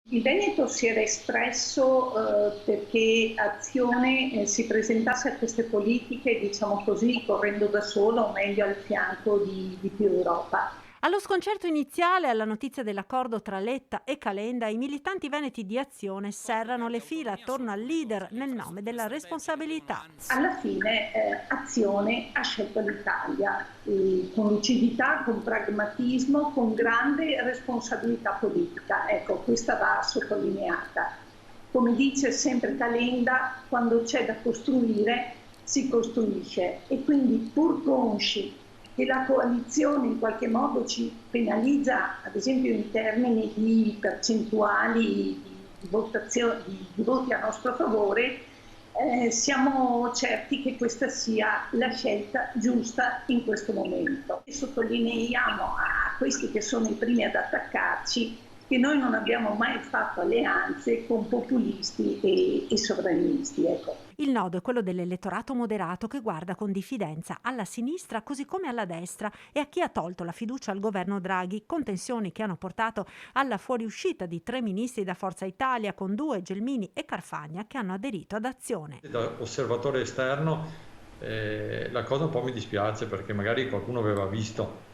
Il Veneto si era espresso perché Azione si presentasse a queste politiche, diciamo così, correndo da sola o meglio al fianco di più Europa. Allo sconcerto iniziale, alla notizia dell'accordo tra Letta e Calenda, i militanti veneti di Azione serrano le fila attorno al leader nel nome della responsabilità. Alla fine Azione ha scelto l'Italia con lucidità, con pragmatismo, con grande responsabilità politica. Ecco, questa va sottolineata. Come dice sempre Calenda, quando c'è da costruire si costruisce e quindi pur consci che la coalizione in qualche modo ci penalizza, ad esempio in termini di percentuali di voti a nostro favore, siamo certi che questa sia la scelta giusta in questo momento. E sottolineiamo a questi che sono i primi ad attaccarci che noi non abbiamo mai fatto alleanze con populisti e sovranisti. Ecco. Il nodo è quello dell'elettorato moderato che guarda con diffidenza alla sinistra così come alla destra e a chi ha tolto la fiducia al governo Draghi, con tensioni che hanno portato alla fuoriuscita di 3 ministri da Forza Italia, con 2, Gelmini e Carfagna, che hanno aderito ad Azione. Da osservatore esterno la cosa un po' mi dispiace perché magari qualcuno aveva visto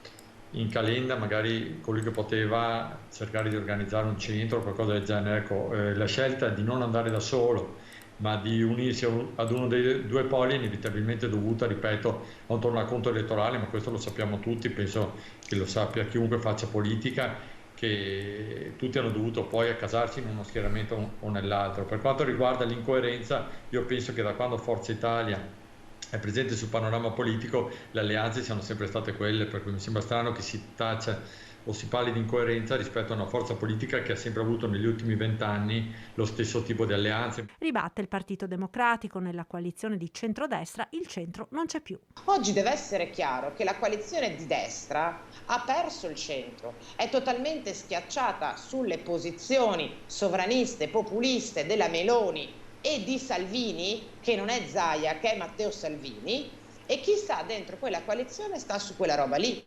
in Calenda magari colui che poteva cercare di organizzare un centro o qualcosa del genere. Ecco, la scelta di non andare da solo ma di unirsi ad uno dei due poli è inevitabilmente dovuta, ripeto, a un tornaconto elettorale, ma questo lo sappiamo tutti, penso che lo sappia chiunque faccia politica, che tutti hanno dovuto poi accasarsi in uno schieramento o nell'altro. Per quanto riguarda l'incoerenza, io penso che da quando Forza Italia è presente sul panorama politico, le alleanze siano sempre state quelle, per cui mi sembra strano che si taccia o si parli di incoerenza rispetto a una forza politica che ha sempre avuto negli ultimi 20 anni lo stesso tipo di alleanze. Ribatte il Partito Democratico nella coalizione di centrodestra, il centro non c'è più. Oggi deve essere chiaro che la coalizione di destra ha perso il centro, è totalmente schiacciata sulle posizioni sovraniste, populiste della Meloni e di Salvini, che non è Zaia, che è Matteo Salvini, e chi sta dentro quella coalizione sta su quella roba lì.